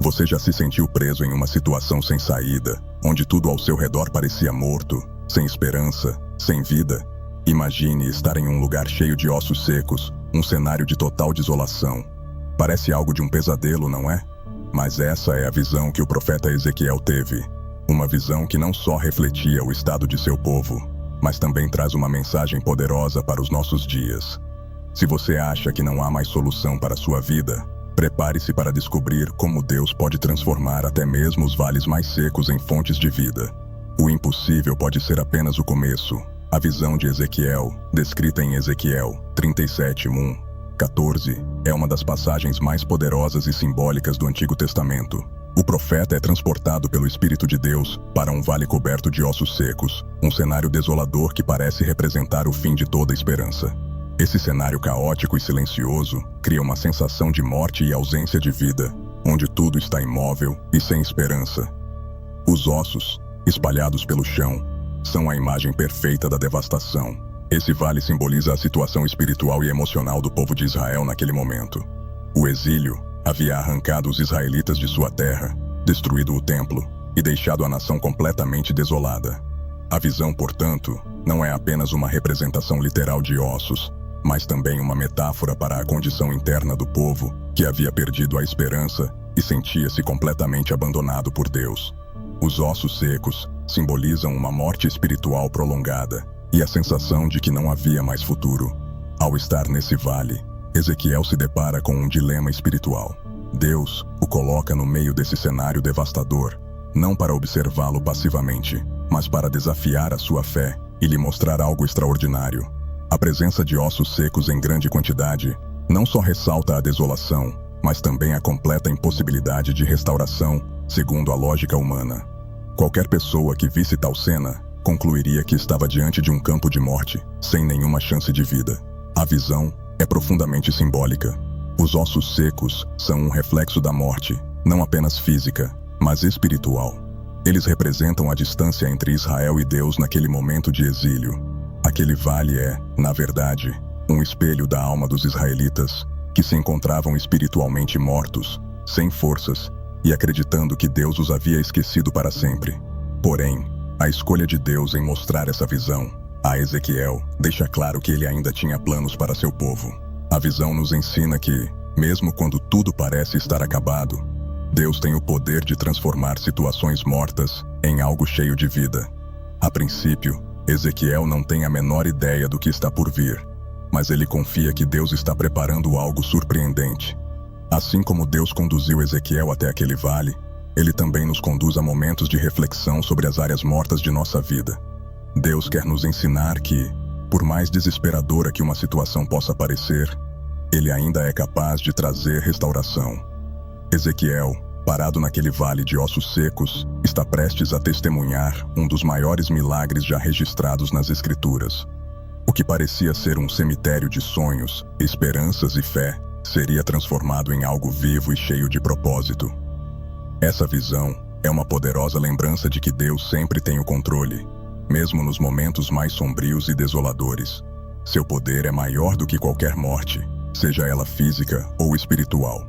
Você já se sentiu preso em uma situação sem saída, onde tudo ao seu redor parecia morto, sem esperança, sem vida? Imagine estar em um lugar cheio de ossos secos, um cenário de total desolação. Parece algo de um pesadelo, não é? Mas essa é a visão que o profeta Ezequiel teve. Uma visão que não só refletia o estado de seu povo, mas também traz uma mensagem poderosa para os nossos dias. Se você acha que não há mais solução para a sua vida, prepare-se para descobrir como Deus pode transformar até mesmo os vales mais secos em fontes de vida. O impossível pode ser apenas o começo. A visão de Ezequiel, descrita em Ezequiel 37:1-14, é uma das passagens mais poderosas e simbólicas do Antigo Testamento. O profeta é transportado pelo Espírito de Deus para um vale coberto de ossos secos, um cenário desolador que parece representar o fim de toda esperança. Esse cenário caótico e silencioso cria uma sensação de morte e ausência de vida, onde tudo está imóvel e sem esperança. Os ossos, espalhados pelo chão, são a imagem perfeita da devastação. Esse vale simboliza a situação espiritual e emocional do povo de Israel naquele momento. O exílio havia arrancado os israelitas de sua terra, destruído o templo e deixado a nação completamente desolada. A visão, portanto, não é apenas uma representação literal de ossos, mas também uma metáfora para a condição interna do povo, que havia perdido a esperança e sentia-se completamente abandonado por Deus. Os ossos secos simbolizam uma morte espiritual prolongada e a sensação de que não havia mais futuro. Ao estar nesse vale, Ezequiel se depara com um dilema espiritual. Deus o coloca no meio desse cenário devastador, não para observá-lo passivamente, mas para desafiar a sua fé e lhe mostrar algo extraordinário. A presença de ossos secos em grande quantidade não só ressalta a desolação, mas também a completa impossibilidade de restauração, segundo a lógica humana. Qualquer pessoa que visse tal cena concluiria que estava diante de um campo de morte, sem nenhuma chance de vida. A visão é profundamente simbólica. Os ossos secos são um reflexo da morte, não apenas física, mas espiritual. Eles representam a distância entre Israel e Deus naquele momento de exílio. Aquele vale é, na verdade, um espelho da alma dos israelitas, que se encontravam espiritualmente mortos, sem forças, e acreditando que Deus os havia esquecido para sempre. Porém, a escolha de Deus em mostrar essa visão a Ezequiel deixa claro que ele ainda tinha planos para seu povo. A visão nos ensina que, mesmo quando tudo parece estar acabado, Deus tem o poder de transformar situações mortas em algo cheio de vida. A princípio, Ezequiel não tem a menor ideia do que está por vir, mas ele confia que Deus está preparando algo surpreendente. Assim como Deus conduziu Ezequiel até aquele vale, ele também nos conduz a momentos de reflexão sobre as áreas mortas de nossa vida. Deus quer nos ensinar que, por mais desesperadora que uma situação possa parecer, Ele ainda é capaz de trazer restauração. Ezequiel, parado naquele vale de ossos secos, está prestes a testemunhar um dos maiores milagres já registrados nas Escrituras. O que parecia ser um cemitério de sonhos, esperanças e fé, seria transformado em algo vivo e cheio de propósito. Essa visão é uma poderosa lembrança de que Deus sempre tem o controle, mesmo nos momentos mais sombrios e desoladores. Seu poder é maior do que qualquer morte, seja ela física ou espiritual.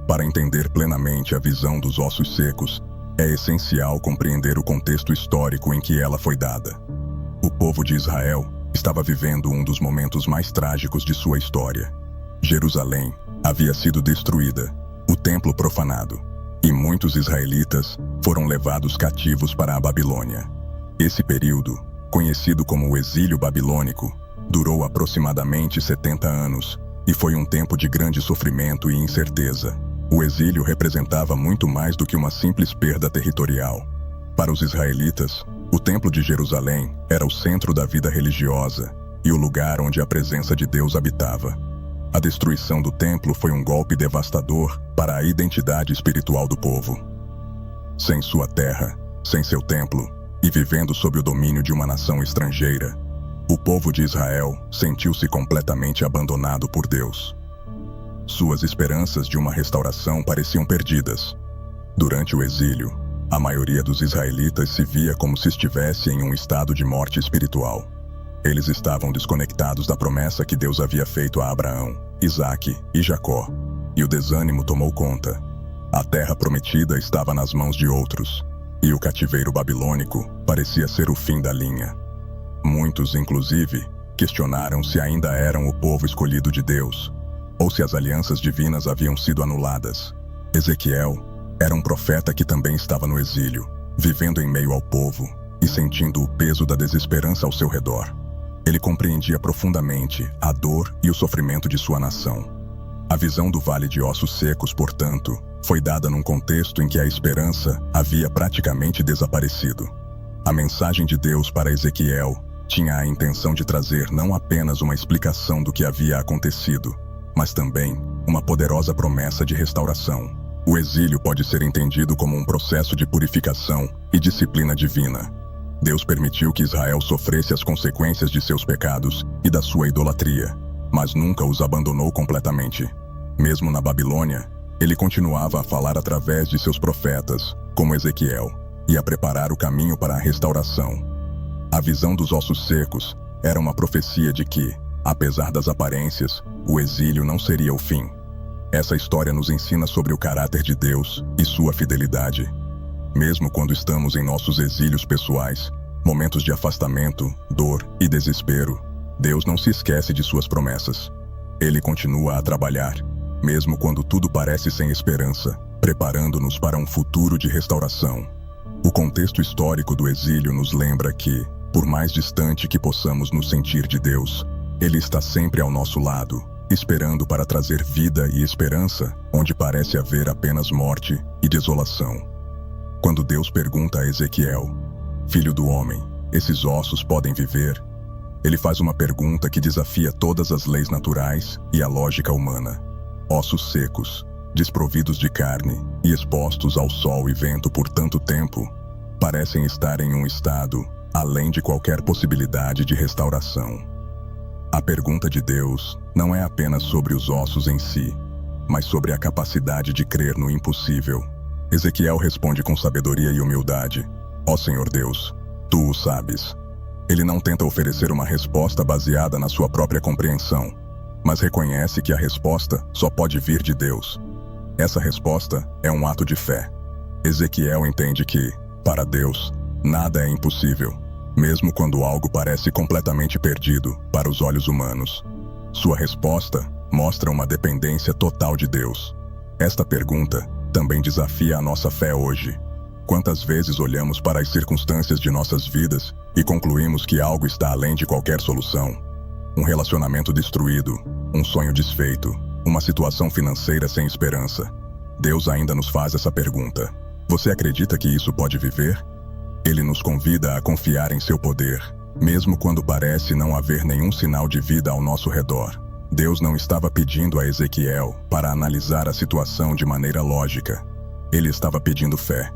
Para entender plenamente a visão dos ossos secos, é essencial compreender o contexto histórico em que ela foi dada. O povo de Israel estava vivendo um dos momentos mais trágicos de sua história. Jerusalém havia sido destruída, o templo profanado, e muitos israelitas foram levados cativos para a Babilônia. Esse período, conhecido como o exílio babilônico, durou aproximadamente 70 anos e foi um tempo de grande sofrimento e incerteza. O exílio representava muito mais do que uma simples perda territorial. Para os israelitas, o Templo de Jerusalém era o centro da vida religiosa e o lugar onde a presença de Deus habitava. A destruição do templo foi um golpe devastador para a identidade espiritual do povo. Sem sua terra, sem seu templo, e vivendo sob o domínio de uma nação estrangeira, o povo de Israel sentiu-se completamente abandonado por Deus. Suas esperanças de uma restauração pareciam perdidas. Durante o exílio, a maioria dos israelitas se via como se estivesse em um estado de morte espiritual. Eles estavam desconectados da promessa que Deus havia feito a Abraão, Isaque e Jacó, e o desânimo tomou conta. A terra prometida estava nas mãos de outros, e o cativeiro babilônico parecia ser o fim da linha. Muitos, inclusive, questionaram se ainda eram o povo escolhido de Deus, ou se as alianças divinas haviam sido anuladas. Ezequiel era um profeta que também estava no exílio, vivendo em meio ao povo e sentindo o peso da desesperança ao seu redor. Ele compreendia profundamente a dor e o sofrimento de sua nação. A visão do Vale de Ossos Secos, portanto, foi dada num contexto em que a esperança havia praticamente desaparecido. A mensagem de Deus para Ezequiel tinha a intenção de trazer não apenas uma explicação do que havia acontecido, mas também uma poderosa promessa de restauração. O exílio pode ser entendido como um processo de purificação e disciplina divina. Deus permitiu que Israel sofresse as consequências de seus pecados e da sua idolatria, mas nunca os abandonou completamente. Mesmo na Babilônia, ele continuava a falar através de seus profetas, como Ezequiel, e a preparar o caminho para a restauração. A visão dos ossos secos era uma profecia de que, apesar das aparências, o exílio não seria o fim. Essa história nos ensina sobre o caráter de Deus e sua fidelidade. Mesmo quando estamos em nossos exílios pessoais, momentos de afastamento, dor e desespero, Deus não se esquece de suas promessas. Ele continua a trabalhar, mesmo quando tudo parece sem esperança, preparando-nos para um futuro de restauração. O contexto histórico do exílio nos lembra que, por mais distante que possamos nos sentir de Deus, Ele está sempre ao nosso lado, esperando para trazer vida e esperança onde parece haver apenas morte e desolação. Quando Deus pergunta a Ezequiel, filho do homem, esses ossos podem viver? Ele faz uma pergunta que desafia todas as leis naturais e a lógica humana. Ossos secos, desprovidos de carne e expostos ao sol e vento por tanto tempo, parecem estar em um estado além de qualquer possibilidade de restauração. A pergunta de Deus não é apenas sobre os ossos em si, mas sobre a capacidade de crer no impossível. Ezequiel responde com sabedoria e humildade: Ó Senhor Deus, Tu o sabes. Ele não tenta oferecer uma resposta baseada na sua própria compreensão, mas reconhece que a resposta só pode vir de Deus. Essa resposta é um ato de fé. Ezequiel entende que, para Deus, nada é impossível, mesmo quando algo parece completamente perdido para os olhos humanos. Sua resposta mostra uma dependência total de Deus. Esta pergunta também desafia a nossa fé hoje. Quantas vezes olhamos para as circunstâncias de nossas vidas e concluímos que algo está além de qualquer solução? Um relacionamento destruído, um sonho desfeito, uma situação financeira sem esperança. Deus ainda nos faz essa pergunta: você acredita que isso pode viver? Ele nos convida a confiar em seu poder, mesmo quando parece não haver nenhum sinal de vida ao nosso redor. Deus não estava pedindo a Ezequiel para analisar a situação de maneira lógica. Ele estava pedindo fé.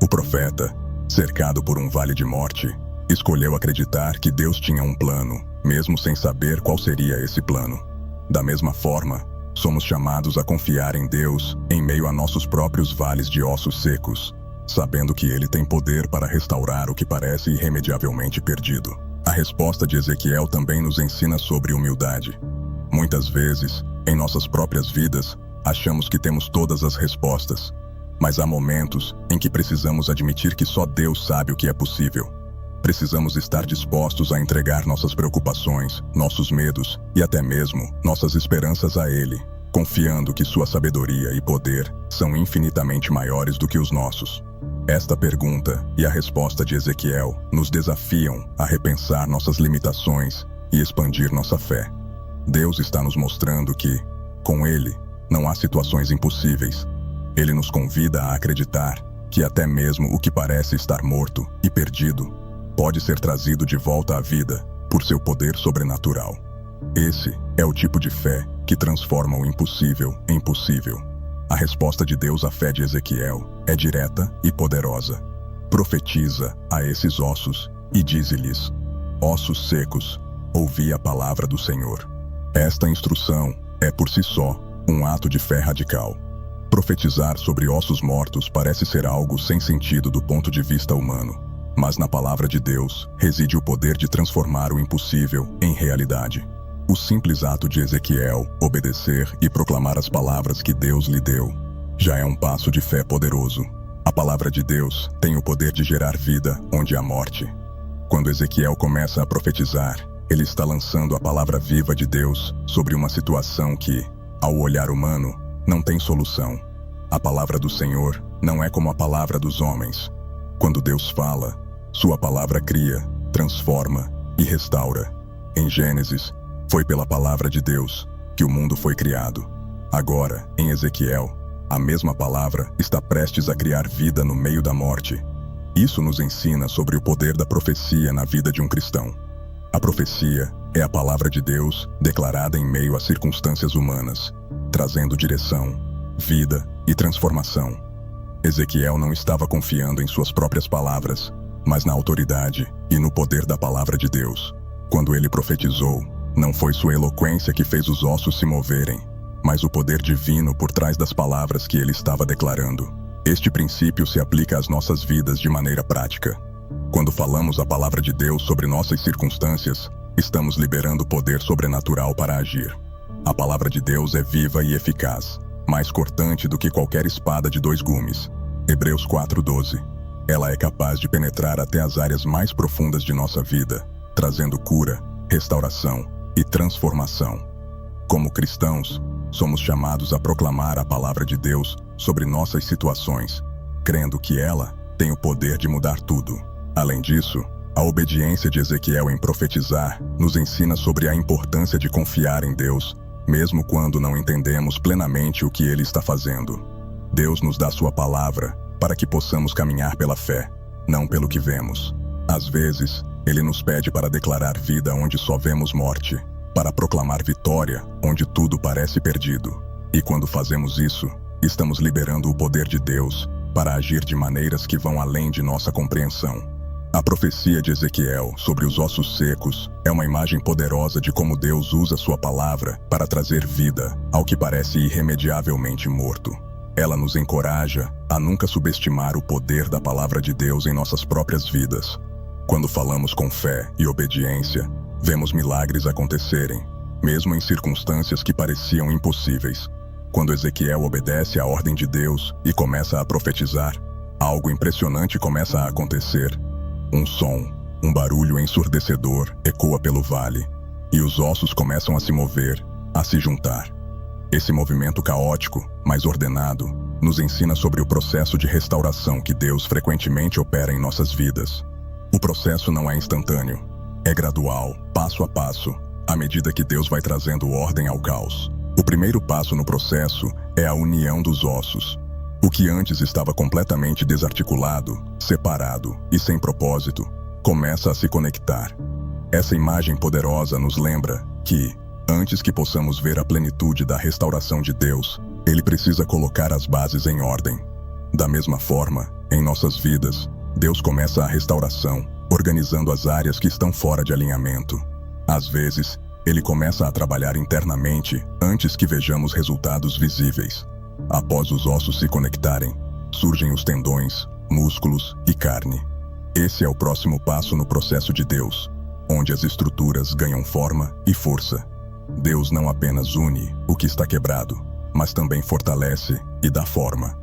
O profeta, cercado por um vale de morte, escolheu acreditar que Deus tinha um plano, mesmo sem saber qual seria esse plano. Da mesma forma, somos chamados a confiar em Deus em meio a nossos próprios vales de ossos secos, sabendo que Ele tem poder para restaurar o que parece irremediavelmente perdido. A resposta de Ezequiel também nos ensina sobre humildade. Muitas vezes, em nossas próprias vidas, achamos que temos todas as respostas, mas há momentos em que precisamos admitir que só Deus sabe o que é possível. Precisamos estar dispostos a entregar nossas preocupações, nossos medos e até mesmo nossas esperanças a Ele, confiando que sua sabedoria e poder são infinitamente maiores do que os nossos. Esta pergunta e a resposta de Ezequiel nos desafiam a repensar nossas limitações e expandir nossa fé. Deus está nos mostrando que, com Ele, não há situações impossíveis. Ele nos convida a acreditar que até mesmo o que parece estar morto e perdido pode ser trazido de volta à vida por seu poder sobrenatural. Esse é o tipo de fé que transforma o impossível em possível. A resposta de Deus à fé de Ezequiel é direta e poderosa. Profetiza a esses ossos e dize-lhes: ossos secos, ouvi a palavra do Senhor. Esta instrução é por si só um ato de fé radical. Profetizar sobre ossos mortos parece ser algo sem sentido do ponto de vista humano, mas na palavra de Deus reside o poder de transformar o impossível em realidade. O simples ato de Ezequiel obedecer e proclamar as palavras que Deus lhe deu já é um passo de fé poderoso. A palavra de Deus tem o poder de gerar vida onde há morte. Quando Ezequiel começa a profetizar, ele está lançando a palavra viva de Deus sobre uma situação que, ao olhar humano, não tem solução. A palavra do Senhor não é como a palavra dos homens. Quando Deus fala, sua palavra cria, transforma e restaura. Em Gênesis, foi pela palavra de Deus que o mundo foi criado. Agora, em Ezequiel, a mesma palavra está prestes a criar vida no meio da morte. Isso nos ensina sobre o poder da profecia na vida de um cristão. A profecia é a palavra de Deus declarada em meio a circunstâncias humanas, trazendo direção, vida e transformação. Ezequiel não estava confiando em suas próprias palavras, mas na autoridade e no poder da palavra de Deus. Quando ele profetizou, não foi sua eloquência que fez os ossos se moverem, mas o poder divino por trás das palavras que ele estava declarando. Este princípio se aplica às nossas vidas de maneira prática. Quando falamos a palavra de Deus sobre nossas circunstâncias, estamos liberando poder sobrenatural para agir. A palavra de Deus é viva e eficaz, mais cortante do que qualquer espada de 2 gumes. Hebreus 4:12. Ela é capaz de penetrar até as áreas mais profundas de nossa vida, trazendo cura, restauração e transformação. Como cristãos, somos chamados a proclamar a palavra de Deus sobre nossas situações, crendo que ela tem o poder de mudar tudo. Além disso, a obediência de Ezequiel em profetizar nos ensina sobre a importância de confiar em Deus, mesmo quando não entendemos plenamente o que Ele está fazendo. Deus nos dá sua palavra para que possamos caminhar pela fé, não pelo que vemos. Às vezes, Ele nos pede para declarar vida onde só vemos morte, para proclamar vitória onde tudo parece perdido. E quando fazemos isso, estamos liberando o poder de Deus para agir de maneiras que vão além de nossa compreensão. A profecia de Ezequiel sobre os ossos secos é uma imagem poderosa de como Deus usa sua palavra para trazer vida ao que parece irremediavelmente morto. Ela nos encoraja a nunca subestimar o poder da palavra de Deus em nossas próprias vidas. Quando falamos com fé e obediência, vemos milagres acontecerem, mesmo em circunstâncias que pareciam impossíveis. Quando Ezequiel obedece à ordem de Deus e começa a profetizar, algo impressionante começa a acontecer. Um som, um barulho ensurdecedor ecoa pelo vale, e os ossos começam a se mover, a se juntar. Esse movimento caótico, mas ordenado, nos ensina sobre o processo de restauração que Deus frequentemente opera em nossas vidas. O processo não é instantâneo, é gradual, passo a passo, à medida que Deus vai trazendo ordem ao caos. O primeiro passo no processo é a união dos ossos. O que antes estava completamente desarticulado, separado e sem propósito, começa a se conectar. Essa imagem poderosa nos lembra que, antes que possamos ver a plenitude da restauração de Deus, Ele precisa colocar as bases em ordem. Da mesma forma, em nossas vidas, Deus começa a restauração, organizando as áreas que estão fora de alinhamento. Às vezes, Ele começa a trabalhar internamente antes que vejamos resultados visíveis. Após os ossos se conectarem, surgem os tendões, músculos e carne. Esse é o próximo passo no processo de Deus, onde as estruturas ganham forma e força. Deus não apenas une o que está quebrado, mas também fortalece e dá forma.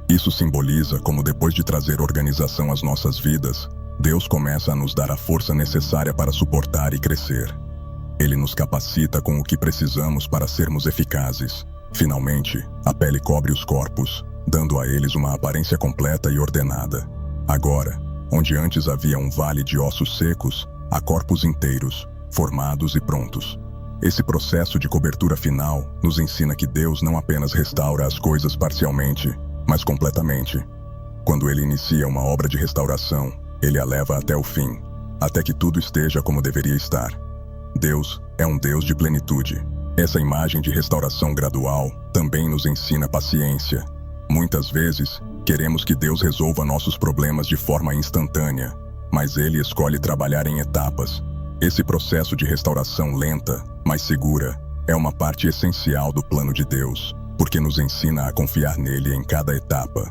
Isso simboliza como, depois de trazer organização às nossas vidas, Deus começa a nos dar a força necessária para suportar e crescer. Ele nos capacita com o que precisamos para sermos eficazes. Finalmente, a pele cobre os corpos, dando a eles uma aparência completa e ordenada. Agora, onde antes havia um vale de ossos secos, há corpos inteiros, formados e prontos. Esse processo de cobertura final nos ensina que Deus não apenas restaura as coisas parcialmente, mas completamente. Quando Ele inicia uma obra de restauração, Ele a leva até o fim, até que tudo esteja como deveria estar. Deus é um Deus de plenitude. Essa imagem de restauração gradual também nos ensina paciência. Muitas vezes, queremos que Deus resolva nossos problemas de forma instantânea, mas Ele escolhe trabalhar em etapas. Esse processo de restauração lenta, mas segura, é uma parte essencial do plano de Deus, porque nos ensina a confiar nele em cada etapa.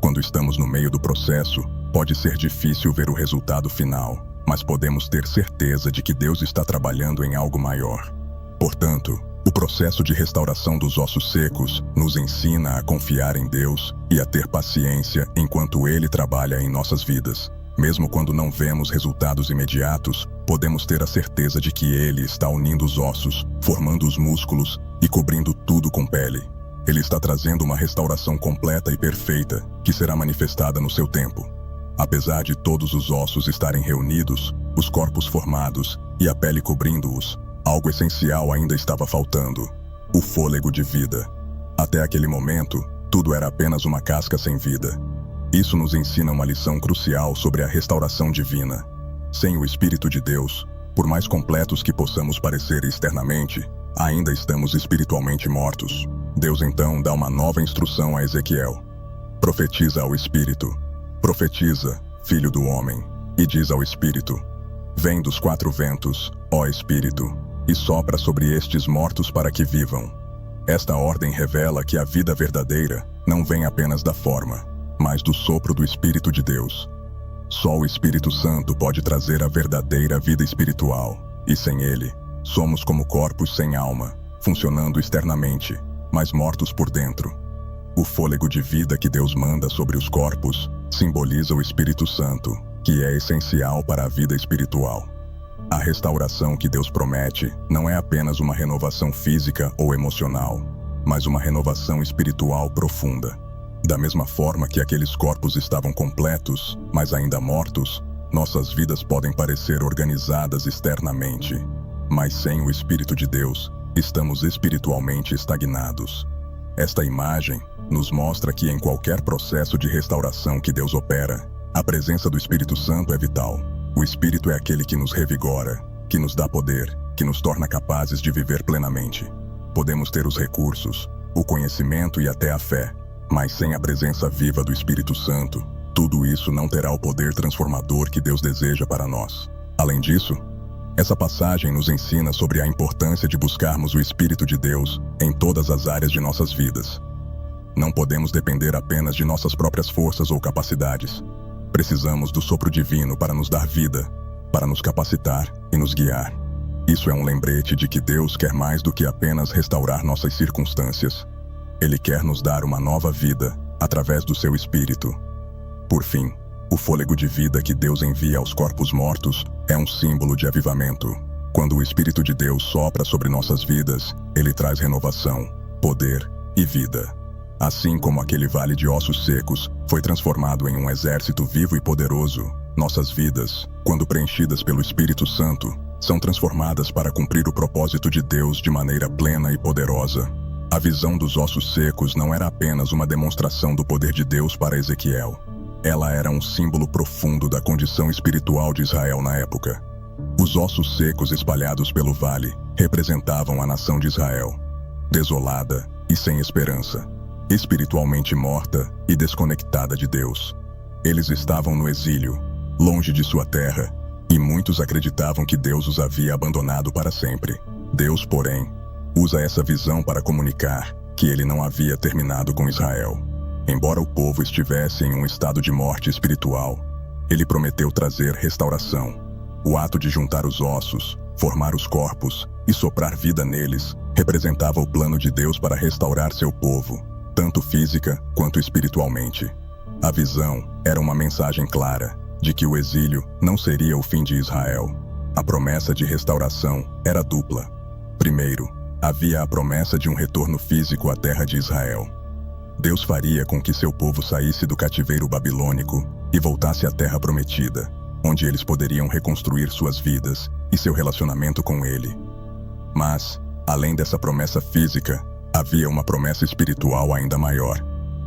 Quando estamos no meio do processo, pode ser difícil ver o resultado final, mas podemos ter certeza de que Deus está trabalhando em algo maior. Portanto, O processo de restauração dos ossos secos nos ensina a confiar em Deus e a ter paciência enquanto Ele trabalha em nossas vidas. Mesmo quando não vemos resultados imediatos, podemos ter a certeza de que Ele está unindo os ossos, formando os músculos e cobrindo tudo com pele. Ele está trazendo uma restauração completa e perfeita, que será manifestada no seu tempo. Apesar de todos os ossos estarem reunidos, os corpos formados e a pele cobrindo-os, algo essencial ainda estava faltando: o fôlego de vida. Até aquele momento, tudo era apenas uma casca sem vida. Isso nos ensina uma lição crucial sobre a restauração divina. Sem o Espírito de Deus, por mais completos que possamos parecer externamente, ainda estamos espiritualmente mortos. Deus então dá uma nova instrução a Ezequiel. Profetiza ao Espírito. Profetiza, filho do homem, e diz ao Espírito: vem dos 4 ventos, ó Espírito, e sopra sobre estes mortos para que vivam. Esta ordem revela que a vida verdadeira não vem apenas da forma, mas do sopro do Espírito de Deus. Só o Espírito Santo pode trazer a verdadeira vida espiritual, e sem ele, somos como corpos sem alma, funcionando externamente, mas mortos por dentro. O fôlego de vida que Deus manda sobre os corpos simboliza o Espírito Santo, que é essencial para a vida espiritual. A restauração que Deus promete não é apenas uma renovação física ou emocional, mas uma renovação espiritual profunda. Da mesma forma que aqueles corpos estavam completos, mas ainda mortos, nossas vidas podem parecer organizadas externamente, mas sem o Espírito de Deus, estamos espiritualmente estagnados. Esta imagem nos mostra que em qualquer processo de restauração que Deus opera, a presença do Espírito Santo é vital. O Espírito é aquele que nos revigora, que nos dá poder, que nos torna capazes de viver plenamente. Podemos ter os recursos, o conhecimento e até a fé, mas sem a presença viva do Espírito Santo, tudo isso não terá o poder transformador que Deus deseja para nós. Além disso, essa passagem nos ensina sobre a importância de buscarmos o Espírito de Deus em todas as áreas de nossas vidas. Não podemos depender apenas de nossas próprias forças ou capacidades. Precisamos do sopro divino para nos dar vida, para nos capacitar e nos guiar. Isso é um lembrete de que Deus quer mais do que apenas restaurar nossas circunstâncias. Ele quer nos dar uma nova vida através do seu Espírito. Por fim, o fôlego de vida que Deus envia aos corpos mortos é um símbolo de avivamento. Quando o Espírito de Deus sopra sobre nossas vidas, ele traz renovação, poder e vida. Assim como aquele vale de ossos secos foi transformado em um exército vivo e poderoso, nossas vidas, quando preenchidas pelo Espírito Santo, são transformadas para cumprir o propósito de Deus de maneira plena e poderosa. A visão dos ossos secos não era apenas uma demonstração do poder de Deus para Ezequiel. Ela era um símbolo profundo da condição espiritual de Israel na época. Os ossos secos espalhados pelo vale representavam a nação de Israel, desolada e sem esperança, espiritualmente morta e desconectada de Deus. Eles estavam no exílio, longe de sua terra, e muitos acreditavam que Deus os havia abandonado para sempre. Deus, porém, usa essa visão para comunicar que ele não havia terminado com Israel. Embora o povo estivesse em um estado de morte espiritual, ele prometeu trazer restauração. O ato de juntar os ossos, formar os corpos e soprar vida neles representava o plano de Deus para restaurar seu povo, tanto física quanto espiritualmente. A visão era uma mensagem clara de que o exílio não seria o fim de Israel. A promessa de restauração era dupla. Primeiro, havia a promessa de um retorno físico à terra de Israel. Deus faria com que seu povo saísse do cativeiro babilônico e voltasse à terra prometida, onde eles poderiam reconstruir suas vidas e seu relacionamento com ele. Mas, além dessa promessa física, havia uma promessa espiritual ainda maior,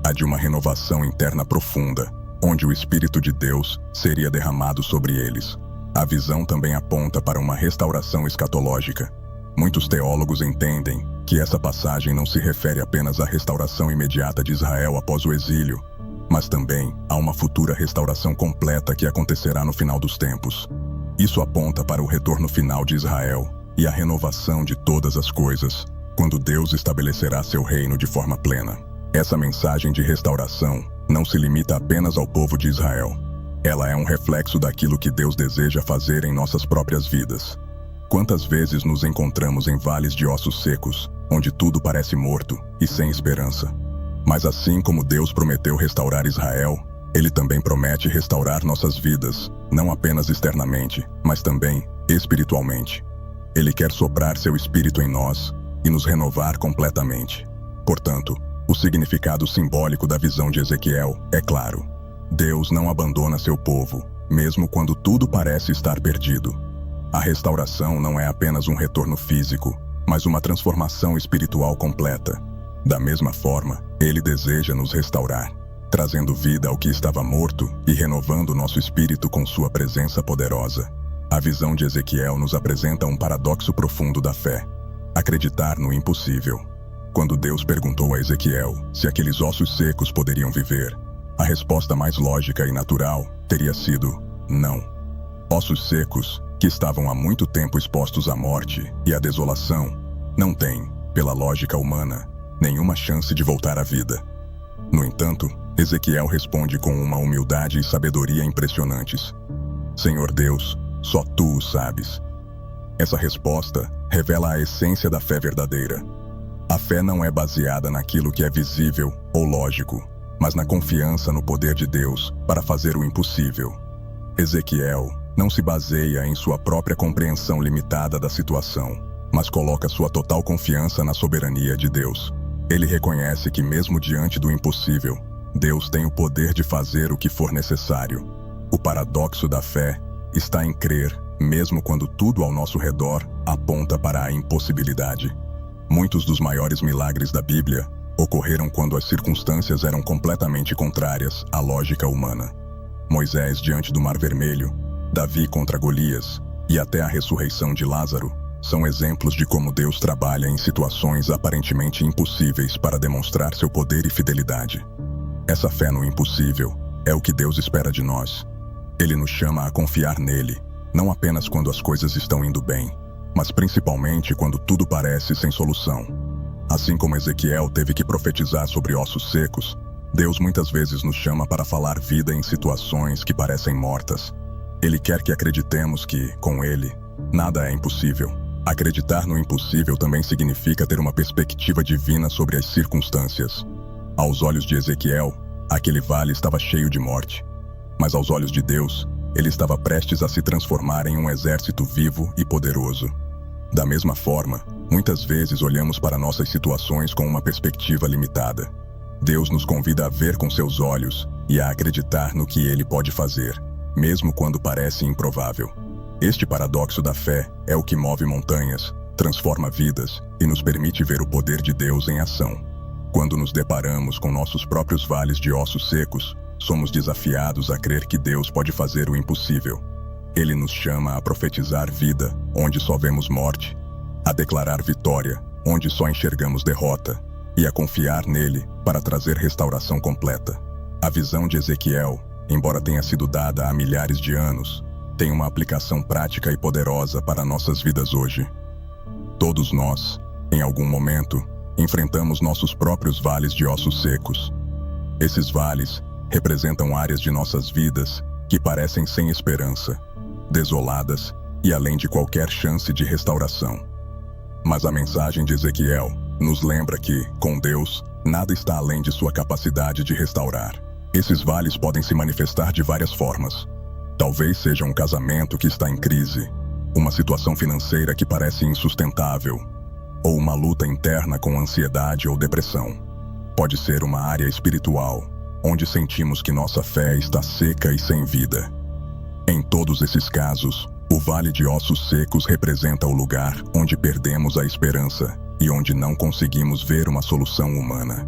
a de uma renovação interna profunda, onde o Espírito de Deus seria derramado sobre eles. A visão também aponta para uma restauração escatológica. Muitos teólogos entendem que essa passagem não se refere apenas à restauração imediata de Israel após o exílio, mas também a uma futura restauração completa que acontecerá no final dos tempos. Isso aponta para o retorno final de Israel e a renovação de todas as coisas, quando Deus estabelecerá seu reino de forma plena. Essa mensagem de restauração não se limita apenas ao povo de Israel. Ela é um reflexo daquilo que Deus deseja fazer em nossas próprias vidas. Quantas vezes nos encontramos em vales de ossos secos, onde tudo parece morto e sem esperança. Mas assim como Deus prometeu restaurar Israel, Ele também promete restaurar nossas vidas, não apenas externamente, mas também espiritualmente. Ele quer soprar seu Espírito em nós e nos renovar completamente. Portanto, o significado simbólico da visão de Ezequiel é claro. Deus não abandona seu povo, mesmo quando tudo parece estar perdido. A restauração não é apenas um retorno físico, mas uma transformação espiritual completa. Da mesma forma, Ele deseja nos restaurar, trazendo vida ao que estava morto e renovando nosso espírito com sua presença poderosa. A visão de Ezequiel nos apresenta um paradoxo profundo da fé: acreditar no impossível. Quando Deus perguntou a Ezequiel se aqueles ossos secos poderiam viver, a resposta mais lógica e natural teria sido não. Ossos secos, que estavam há muito tempo expostos à morte e à desolação, não têm, pela lógica humana, nenhuma chance de voltar à vida. No entanto, Ezequiel responde com uma humildade e sabedoria impressionantes: Senhor Deus, só Tu o sabes. Essa resposta revela a essência da fé verdadeira. A fé não é baseada naquilo que é visível ou lógico, mas na confiança no poder de Deus para fazer o impossível. Ezequiel não se baseia em sua própria compreensão limitada da situação, mas coloca sua total confiança na soberania de Deus. Ele reconhece que mesmo diante do impossível, Deus tem o poder de fazer o que for necessário. O paradoxo da fé está em crer, mesmo quando tudo ao nosso redor aponta para a impossibilidade. Muitos dos maiores milagres da Bíblia ocorreram quando as circunstâncias eram completamente contrárias à lógica humana. Moisés diante do Mar Vermelho, Davi contra Golias e até a ressurreição de Lázaro são exemplos de como Deus trabalha em situações aparentemente impossíveis para demonstrar seu poder e fidelidade. Essa fé no impossível é o que Deus espera de nós. Ele nos chama a confiar nele, não apenas quando as coisas estão indo bem, mas principalmente quando tudo parece sem solução. Assim como Ezequiel teve que profetizar sobre ossos secos, Deus muitas vezes nos chama para falar vida em situações que parecem mortas. Ele quer que acreditemos que, com Ele, nada é impossível. Acreditar no impossível também significa ter uma perspectiva divina sobre as circunstâncias. Aos olhos de Ezequiel, aquele vale estava cheio de morte. Mas aos olhos de Deus, ele estava prestes a se transformar em um exército vivo e poderoso. Da mesma forma, muitas vezes olhamos para nossas situações com uma perspectiva limitada. Deus nos convida a ver com seus olhos e a acreditar no que Ele pode fazer, mesmo quando parece improvável. Este paradoxo da fé é o que move montanhas, transforma vidas e nos permite ver o poder de Deus em ação. Quando nos deparamos com nossos próprios vales de ossos secos, somos desafiados a crer que Deus pode fazer o impossível. Ele nos chama a profetizar vida, onde só vemos morte, a declarar vitória, onde só enxergamos derrota, e a confiar nele para trazer restauração completa. A visão de Ezequiel, embora tenha sido dada há milhares de anos, tem uma aplicação prática e poderosa para nossas vidas hoje. Todos nós, em algum momento, enfrentamos nossos próprios vales de ossos secos. Esses vales representam áreas de nossas vidas que parecem sem esperança, desoladas e além de qualquer chance de restauração. Mas a mensagem de Ezequiel nos lembra que, com Deus, nada está além de sua capacidade de restaurar. Esses vales podem se manifestar de várias formas. Talvez seja um casamento que está em crise, uma situação financeira que parece insustentável, ou uma luta interna com ansiedade ou depressão. Pode ser uma área espiritual, onde sentimos que nossa fé está seca e sem vida. Em todos esses casos, o vale de ossos secos representa o lugar onde perdemos a esperança e onde não conseguimos ver uma solução humana.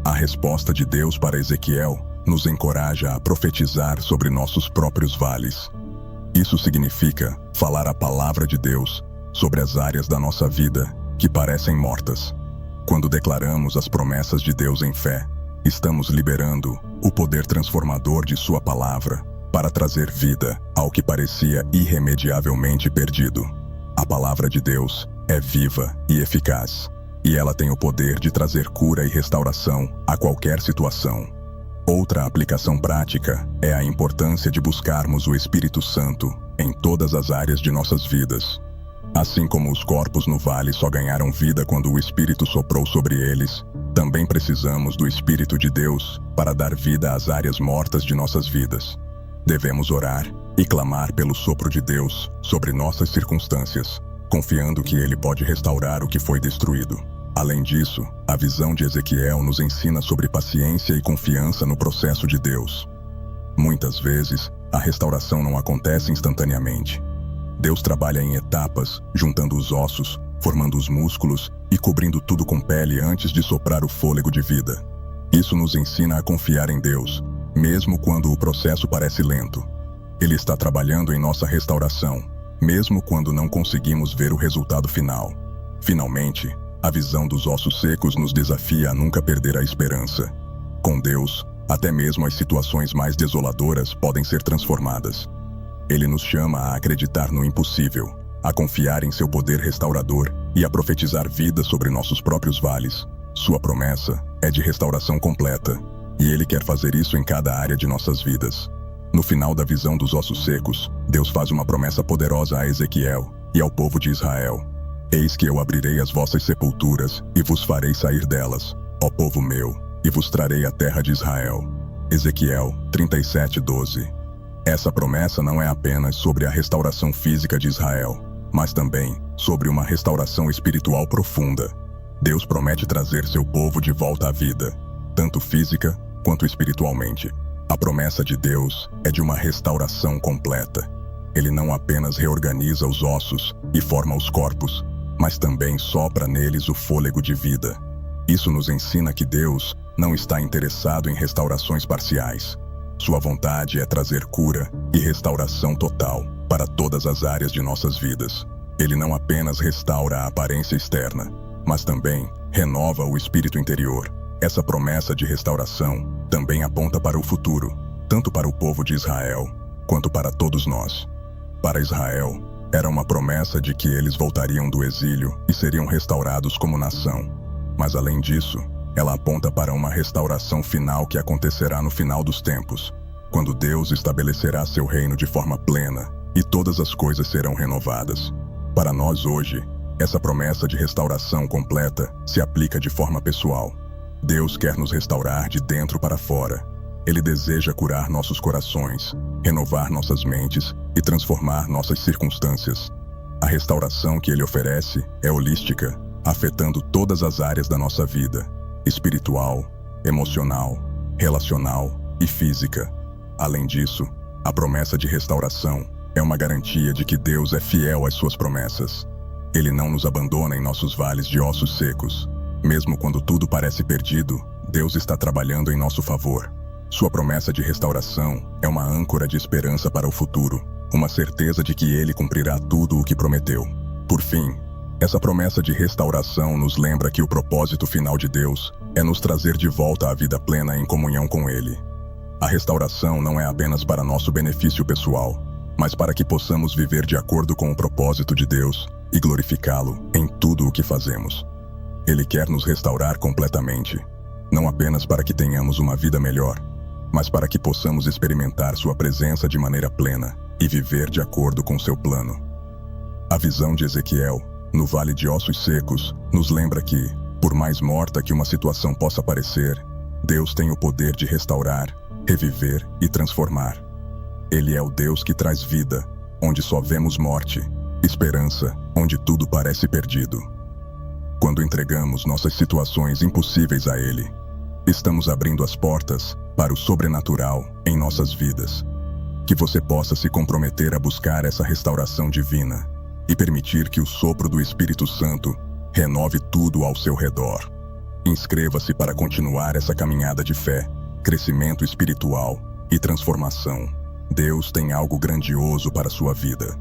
A resposta de Deus para Ezequiel nos encoraja a profetizar sobre nossos próprios vales. Isso significa falar a palavra de Deus sobre as áreas da nossa vida que parecem mortas. Quando declaramos as promessas de Deus em fé, estamos liberando o poder transformador de sua palavra para trazer vida ao que parecia irremediavelmente perdido. A palavra de Deus é viva e eficaz, e ela tem o poder de trazer cura e restauração a qualquer situação. Outra aplicação prática é a importância de buscarmos o Espírito Santo em todas as áreas de nossas vidas. Assim como os corpos no vale só ganharam vida quando o Espírito soprou sobre eles, também precisamos do Espírito de Deus para dar vida às áreas mortas de nossas vidas. Devemos orar e clamar pelo sopro de Deus sobre nossas circunstâncias, confiando que Ele pode restaurar o que foi destruído. Além disso, a visão de Ezequiel nos ensina sobre paciência e confiança no processo de Deus. Muitas vezes, a restauração não acontece instantaneamente. Deus trabalha em etapas, juntando os ossos, formando os músculos e cobrindo tudo com pele antes de soprar o fôlego de vida. Isso nos ensina a confiar em Deus, mesmo quando o processo parece lento. Ele está trabalhando em nossa restauração, mesmo quando não conseguimos ver o resultado final. Finalmente, a visão dos ossos secos nos desafia a nunca perder a esperança. Com Deus, até mesmo as situações mais desoladoras podem ser transformadas. Ele nos chama a acreditar no impossível, a confiar em seu poder restaurador e a profetizar vida sobre nossos próprios vales. Sua promessa é de restauração completa, e Ele quer fazer isso em cada área de nossas vidas. No final da visão dos ossos secos, Deus faz uma promessa poderosa a Ezequiel e ao povo de Israel. Eis que eu abrirei as vossas sepulturas e vos farei sair delas, ó povo meu, e vos trarei a terra de Israel. Ezequiel 37:12. Essa promessa não é apenas sobre a restauração física de Israel, mas também sobre uma restauração espiritual profunda. Deus promete trazer seu povo de volta à vida, tanto física quanto espiritualmente. A promessa de Deus é de uma restauração completa. Ele não apenas reorganiza os ossos e forma os corpos, mas também sopra neles o fôlego de vida. Isso nos ensina que Deus não está interessado em restaurações parciais. Sua vontade é trazer cura e restauração total para todas as áreas de nossas vidas. Ele não apenas restaura a aparência externa, mas também renova o espírito interior. Essa promessa de restauração também aponta para o futuro, tanto para o povo de Israel, quanto para todos nós. Para Israel, era uma promessa de que eles voltariam do exílio e seriam restaurados como nação. Mas além disso, ela aponta para uma restauração final que acontecerá no final dos tempos, quando Deus estabelecerá seu reino de forma plena e todas as coisas serão renovadas. Para nós hoje, essa promessa de restauração completa se aplica de forma pessoal. Deus quer nos restaurar de dentro para fora. Ele deseja curar nossos corações, renovar nossas mentes e transformar nossas circunstâncias. A restauração que Ele oferece é holística, afetando todas as áreas da nossa vida: espiritual, emocional, relacional e física. Além disso, a promessa de restauração é uma garantia de que Deus é fiel às suas promessas. Ele não nos abandona em nossos vales de ossos secos. Mesmo quando tudo parece perdido, Deus está trabalhando em nosso favor. Sua promessa de restauração é uma âncora de esperança para o futuro, uma certeza de que Ele cumprirá tudo o que prometeu. Por fim, essa promessa de restauração nos lembra que o propósito final de Deus é nos trazer de volta à vida plena em comunhão com Ele. A restauração não é apenas para nosso benefício pessoal, mas para que possamos viver de acordo com o propósito de Deus e glorificá-lo em tudo o que fazemos. Ele quer nos restaurar completamente, não apenas para que tenhamos uma vida melhor, mas para que possamos experimentar sua presença de maneira plena e viver de acordo com seu plano. A visão de Ezequiel, no Vale de Ossos Secos, nos lembra que, por mais morta que uma situação possa parecer, Deus tem o poder de restaurar, reviver e transformar. Ele é o Deus que traz vida, onde só vemos morte, esperança, onde tudo parece perdido. Quando entregamos nossas situações impossíveis a Ele, estamos abrindo as portas para o sobrenatural em nossas vidas. Que você possa se comprometer a buscar essa restauração divina e permitir que o sopro do Espírito Santo renove tudo ao seu redor. Inscreva-se para continuar essa caminhada de fé, crescimento espiritual e transformação. Deus tem algo grandioso para a sua vida.